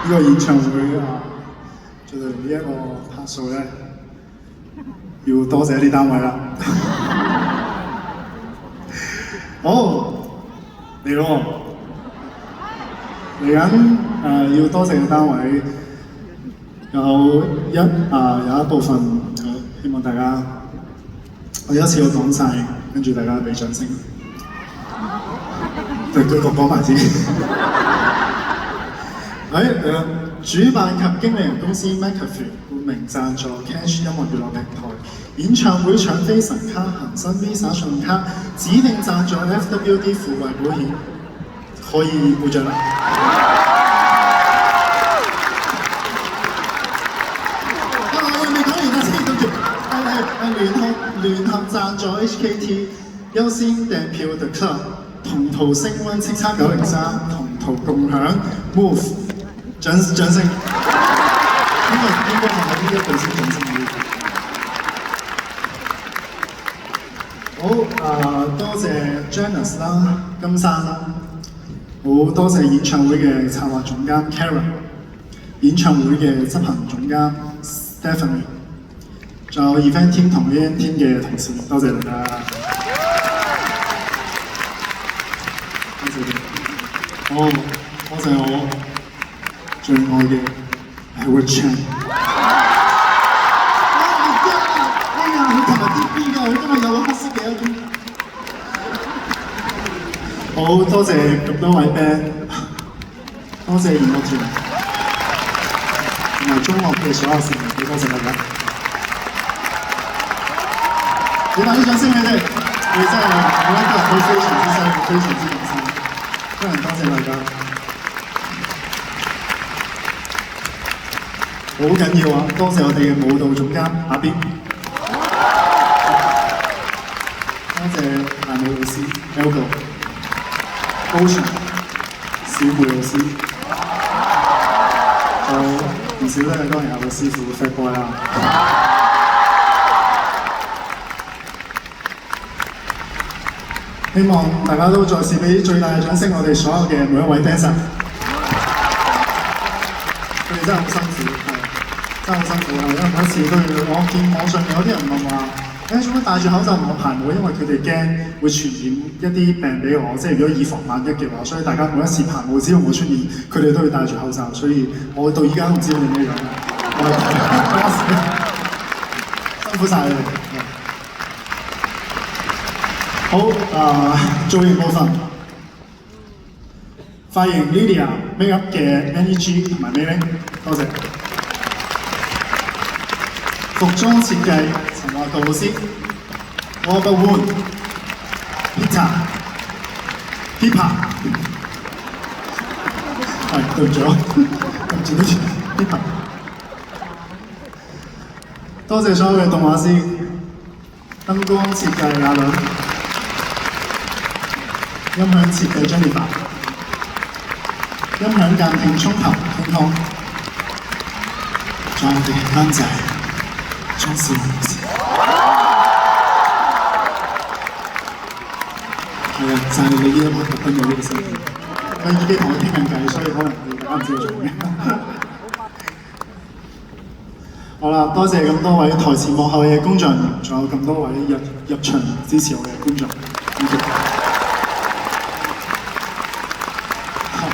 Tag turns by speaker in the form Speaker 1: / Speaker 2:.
Speaker 1: 呢個演唱會啊，做到呢一個拍數咧，要多謝啲單位啦。好，嚟咯！嚟緊要多謝嘅單位有一部分，希望大家我一次過講晒，跟住大家俾掌聲。對，佢講埋先。主辦及經理人公司 McAfee 冠名贊助 Cash 音樂娛樂平台，演唱會搶飛神卡、恒生 Visa 信用卡，指定贊助 FWD 富衛保險，可以鼓掌啦！未講完啊先，跟住聯合贊助 HKT 優先訂票 The Club， 同途升溫叱咤903，同途共享 Move。掌聲，應該係喺呢一度先掌聲好，多謝 Janice 啦、金山啦，好多謝演唱會嘅策劃總監 Karen， 演唱會嘅執行總監 Stephanie， 仲有 event team 同 AN team 嘅同事，多謝大家。多謝我最愛嘅係 Richard。佢琴日 DB 㗎，佢今日有個黑色嘅一種。好多謝咁多位 band， 多謝弦樂團同埋中樂嘅所有成員，多謝大家。俾大啲掌聲佢哋，你真係我一個人都非常之辛苦，非常之用心，真係多謝大家。好緊要啊！多謝我哋嘅舞蹈總監阿邊，多謝大舞老師 Elgo、Ocean、小梅老師，仲有唔少咧，當然有個師傅 Fat Boy 啦。希望大家都再次俾最大嘅掌聲，我哋所有嘅每一位 dancer， 佢哋真係好辛苦。真係好辛苦啊！因為每一次都要，我見網上有啲人問話，做乜戴住口罩唔排舞？因為佢哋驚會傳染一啲病俾我，即係如果以防萬一嘅話，所以大家每一次排舞只要我出現，佢哋都會戴住口罩，所以我到而家都唔知佢哋咩樣。辛苦晒你哋。好造型部分，髮型 Lydia、Make Up 嘅 Annie G 同埋 Mei Ling， 多謝。服裝設計陳華道老師 ，Robert Wood、Peter、係對唔住，對唔住 Peter。多謝所有嘅動畫師、燈光設計阿倫、音響設計 Jennifer、音響鑑定聰頭天空，仲有我哋嘅監製。張少老師，係啊，就係你呢一刻特登有呢個聲音。佢耳機同我傾緊偈，所以可能大家唔知道做咩。好啦，多謝咁多位台前幕後嘅工作人員，仲有咁多位入場支持我嘅觀眾，謝謝。